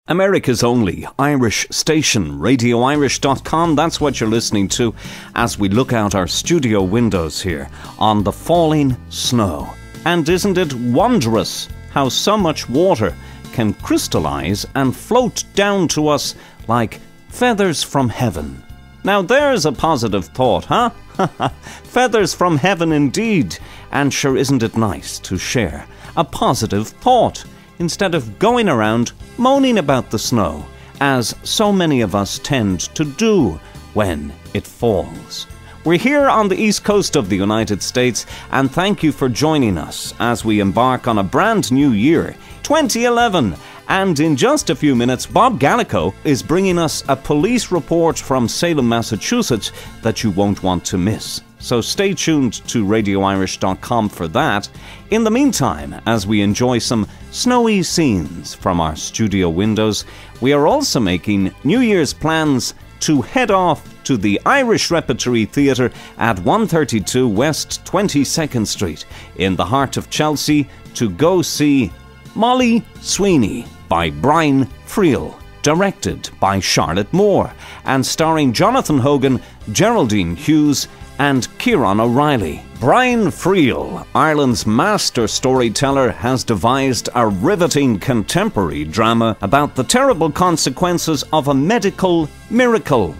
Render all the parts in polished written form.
America's only Irish station, radioirish.com. That's what you're listening to as we look out our studio windows here on the falling snow. And isn't it wondrous how so much water can crystallize and float down to us like feathers from heaven? Now there's a positive thought, huh? Feathers from heaven indeed. And sure, isn't it nice to share a positive thought instead of going around moaning about the snow, as so many of us tend to do when it falls. We're here on the east coast of the United States, and thank you for joining us as we embark on a brand new year, 2011. And in just a few minutes, Bob Gallico is bringing us a police report from Salem, Massachusetts that you won't want to miss. So stay tuned to radioirish.com for that. In the meantime, as we enjoy some snowy scenes from our studio windows, we are also making New Year's plans to head off to the Irish Repertory Theatre at 132 West 22nd Street in the heart of Chelsea to go see Molly Sweeney by Brian Friel, directed by Charlotte Moore, and starring Jonathan Hogan, Geraldine Hughes, and Kieran O'Reilly. Brian Friel, Ireland's master storyteller, has devised a riveting contemporary drama about the terrible consequences of a medical miracle.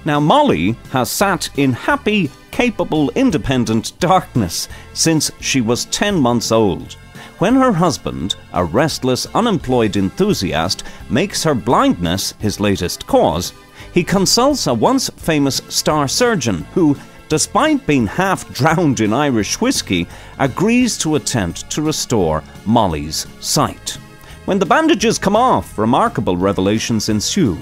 Now, Molly has sat in happy, capable, independent darkness since she was 10 months old. When her husband, a restless, unemployed enthusiast, makes her blindness his latest cause, he consults a once famous star surgeon who, despite being half drowned in Irish whiskey, agrees to attempt to restore Molly's sight. When the bandages come off, remarkable revelations ensue.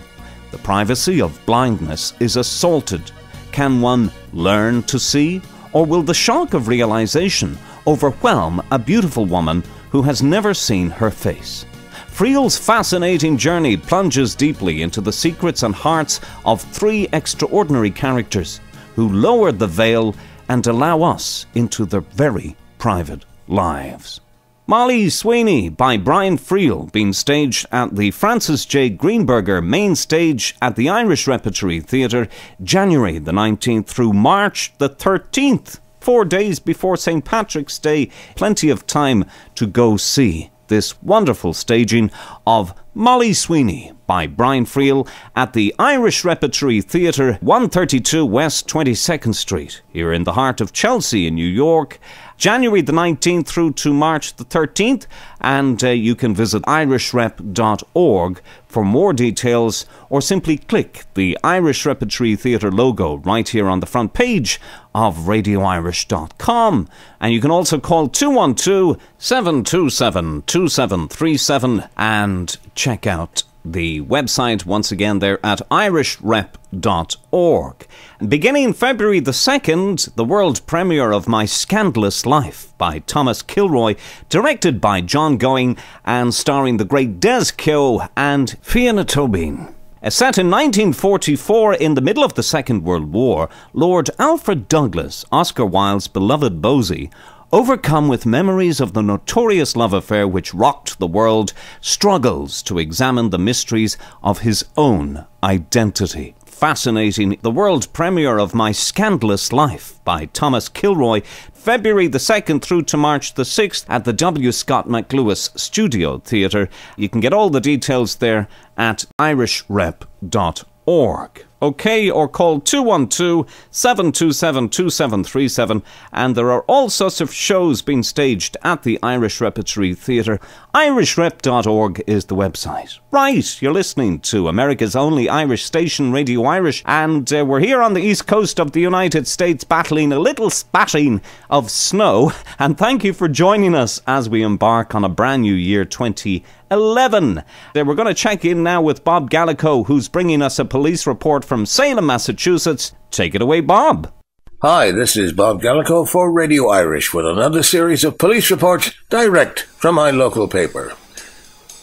The privacy of blindness is assaulted. Can one learn to see, or will the shock of realization overwhelm a beautiful woman who has never seen her face? Friel's fascinating journey plunges deeply into the secrets and hearts of three extraordinary characters who lower the veil and allow us into their very private lives. Molly Sweeney by Brian Friel, being staged at the Francis J. Greenberger main stage at the Irish Repertory Theatre, January the 19th through March the 13th. 4 days before St. Patrick's Day. Plenty of time to go see this wonderful staging of Molly Sweeney by Brian Friel at the Irish Repertory Theatre, 132 West 22nd Street, here in the heart of Chelsea in New York, January the 19th through to March the 13th, and you can visit irishrep.org for more details, or simply click the Irish Repertory Theatre logo right here on the front page of radioirish.com. And you can also call 212-727-2737 and check out the website once again there at irishrep.org. Beginning February the 2nd, the world premiere of My Scandalous Life by Thomas Kilroy, directed by John Going and starring the great Des Keogh and Fiona Tobin. Set in 1944, in the middle of the Second World War, Lord Alfred Douglas, Oscar Wilde's beloved Bosie, overcome with memories of the notorious love affair which rocked the world, struggles to examine the mysteries of his own identity. Fascinating. The world premiere of My Scandalous Life by Thomas Kilroy, February the 2nd through to March the 6th at the W. Scott McLewis Studio Theatre. You can get all the details there at irishrep.org. Okay, or call 212-727-2737, and there are all sorts of shows being staged at the Irish Repertory Theatre. irishrep.org is the website. Right, you're listening to America's only Irish station, Radio Irish, and we're here on the east coast of the United States battling a little spatting of snow, and thank you for joining us as we embark on a brand new year, 2011. We're going to check in now with Bob Gallico, who's bringing us a police report from Salem, Massachusetts. Take it away, Bob. Hi, this is Bob Gallico for Radio Irish with another series of police reports direct from my local paper.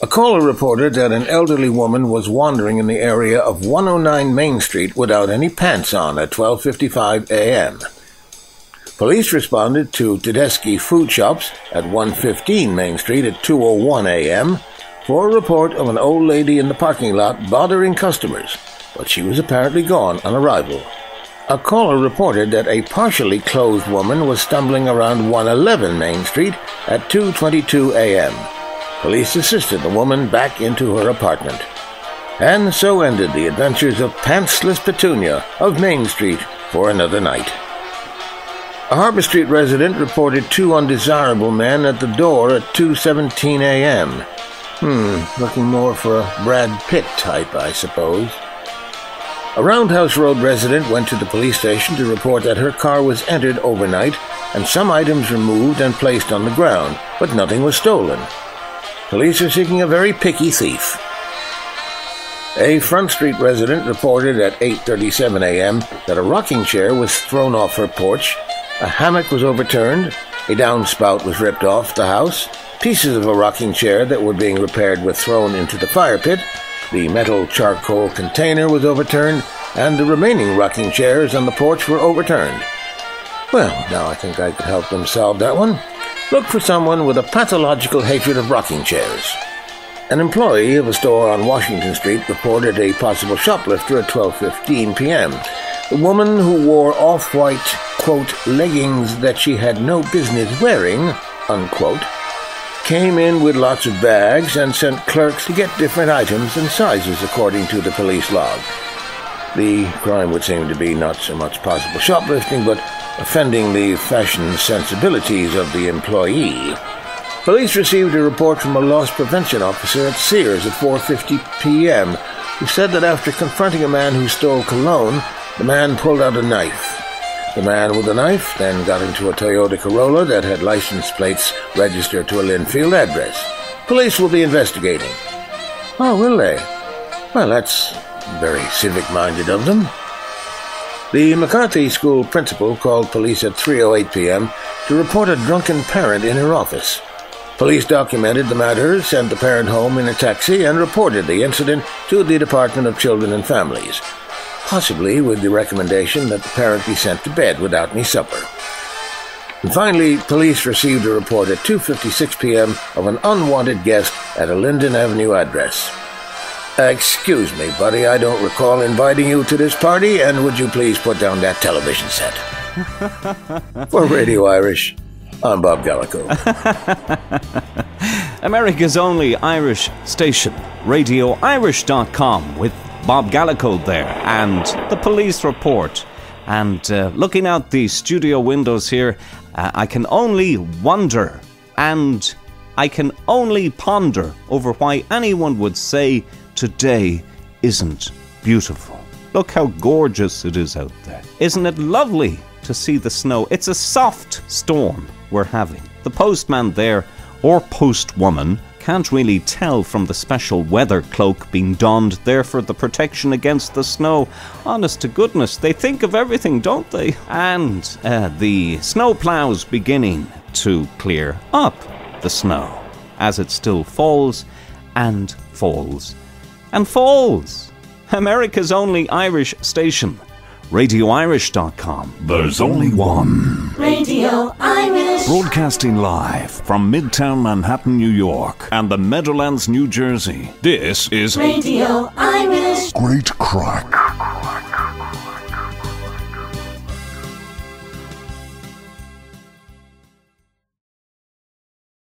A caller reported that an elderly woman was wandering in the area of 109 Main Street without any pants on at 12:55 a.m. Police responded to Tedeschi Food Shops at 115 Main Street at 2:01 a.m., for a report of an old lady in the parking lot bothering customers, but she was apparently gone on arrival. A caller reported that a partially clothed woman was stumbling around 111 Main Street at 2:22 a.m. Police assisted the woman back into her apartment. And so ended the adventures of Pantsless Petunia of Main Street for another night. A Harbor Street resident reported two undesirable men at the door at 2:17 a.m. Looking more for a Brad Pitt type, I suppose. A Roundhouse Road resident went to the police station to report that her car was entered overnight and some items removed and placed on the ground, but nothing was stolen. Police are seeking a very picky thief. A Front Street resident reported at 8:37 a.m. that a rocking chair was thrown off her porch, a hammock was overturned, a downspout was ripped off the house, pieces of a rocking chair that were being repaired were thrown into the fire pit, the metal charcoal container was overturned, and the remaining rocking chairs on the porch were overturned. Well, now I think I could help them solve that one. Look for someone with a pathological hatred of rocking chairs. An employee of a store on Washington Street reported a possible shoplifter at 12:15 p.m. The woman who wore off-white, quote, leggings that she had no business wearing, unquote, came in with lots of bags and sent clerks to get different items and sizes according to the police log. The crime would seem to be not so much possible shoplifting, but offending the fashion sensibilities of the employee. Police received a report from a loss prevention officer at Sears at 4:50 p.m. who said that after confronting a man who stole cologne, the man pulled out a knife. The man with the knife then got into a Toyota Corolla that had license plates registered to a Linfield address. Police will be investigating. Oh, will they? Well, that's very civic-minded of them. The McCarthy School principal called police at 3:08 p.m. to report a drunken parent in her office. Police documented the matter, sent the parent home in a taxi, and reported the incident to the Department of Children and Families, possibly with the recommendation that the parent be sent to bed without any supper. And finally, police received a report at 2:56 p.m. of an unwanted guest at a Linden Avenue address. Excuse me, buddy, I don't recall inviting you to this party, and would you please put down that television set? For Radio Irish, I'm Bob Gallico. America's only Irish station, RadioIrish.com, with Bob Gallico there, and the police report. And looking out the studio windows here, I can only wonder, and I can only ponder over why anyone would say today isn't beautiful. Look how gorgeous it is out there. Isn't it lovely to see the snow? It's a soft storm we're having. The postman there, or postwoman, can't really tell from the special weather cloak being donned there for the protection against the snow. Honest to goodness, they think of everything, don't they? And the snow plows beginning to clear up the snow as it still falls and falls and falls. America's only Irish station, RadioIrish.com. There's only one. Radio Irish. Broadcasting live from Midtown Manhattan, New York and the Meadowlands, New Jersey. This is Radio Irish. Great Crack.